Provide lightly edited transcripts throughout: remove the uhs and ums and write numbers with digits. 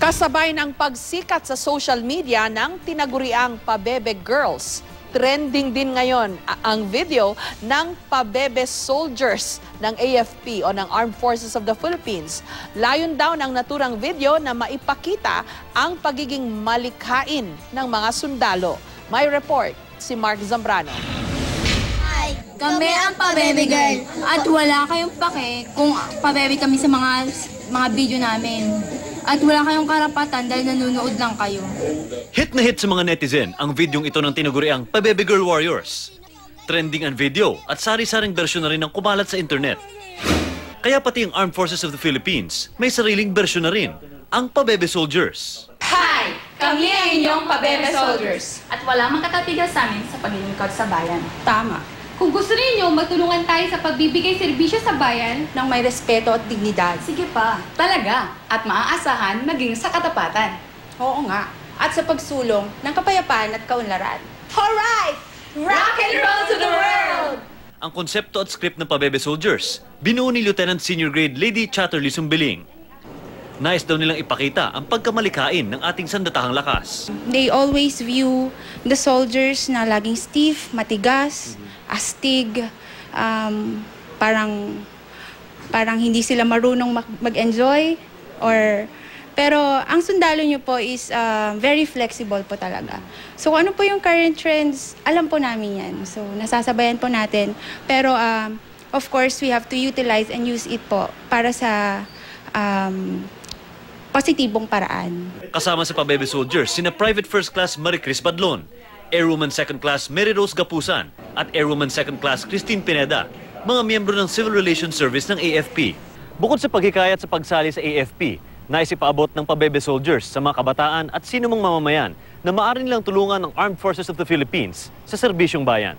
Kasabay ng pagsikat sa social media ng tinaguriang Pabebe Girls. Trending din ngayon ang video ng Pabebe Soldiers ng AFP o ng Armed Forces of the Philippines. Layon daw ng naturang video na maipakita ang pagiging malikhain ng mga sundalo. May report si Mark Zambrano. Kami ang Pabebe Girl at wala kayong pake kung pabebe kami sa mga video namin. At wala kayong karapatan dahil nanonood lang kayo. Hit na hit sa mga netizen ang videong ito ng tinaguriang Pabebe Girl Warriors. Trending ang video at sari-saring bersyon na rin ang kumalat sa internet. Kaya pati ang Armed Forces of the Philippines may sariling bersyon na rin, ang Pabebe Soldiers. Hi! Kami ang inyong Pabebe Soldiers. At wala mang katatigil sa amin sa paglilingkod sa bayan. Tama. Kung gusto ninyo, magtulungan tayo sa pagbibigay serbisyo sa bayan Nang may respeto at dignidad. Sige pa, talaga. At maaasahan maging sa katapatan. Oo nga. At sa pagsulong ng kapayapaan at kaunlaran. Alright! Rock and roll to the world! Ang konsepto at script ng Pabebe Soldiers, binuo ni Lieutenant Senior Grade Lady Chatterley Sumbiling. Nais daw nilang ipakita ang pagkamalikain ng ating sandatahang lakas. They always view the soldiers na laging stiff, matigas, astig, parang hindi sila marunong mag-enjoy. Pero ang sundalo nyo po is very flexible po talaga. So ano po yung current trends, alam po namin yan. So nasasabayan po natin. Pero of course, we have to utilize and use it po para sa positibong paraan. Kasama sa Pabebe Soldiers, sina Private First Class Maricris Badlon, Airwoman Second Class Mary Rose Gapusan at Airwoman Second Class Christine Pineda, mga miyembro ng Civil Relations Service ng AFP. Bukod sa paghikayat sa pagsali sa AFP, nais ipaabot ng Pabebe Soldiers sa mga kabataan at sinumang mamamayan na maaari nilang tulungan ng Armed Forces of the Philippines sa serbisyong bayan.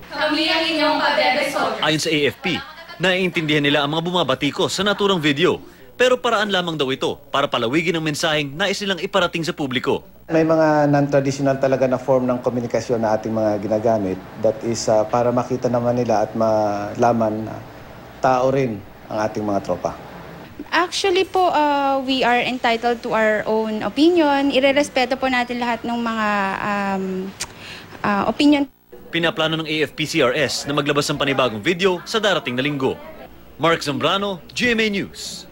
Kami ang inyong Pabebe Soldiers. Ayon sa AFP, naiintindihan nila ang mga bumabatikos sa naturang video, pero paraan lamang daw ito para palawigin ang mensaheng nais nilang iparating sa publiko. May mga non-traditional talaga na form ng komunikasyon na ating mga ginagamit. That is para makita naman nila at malaman na tao rin ang ating mga tropa. Actually po, we are entitled to our own opinion. Irerespeto po natin lahat ng mga opinion. Pinaplano ng AFP-CRS na maglabas ng panibagong video sa darating na linggo. Mark Zambrano, GMA News.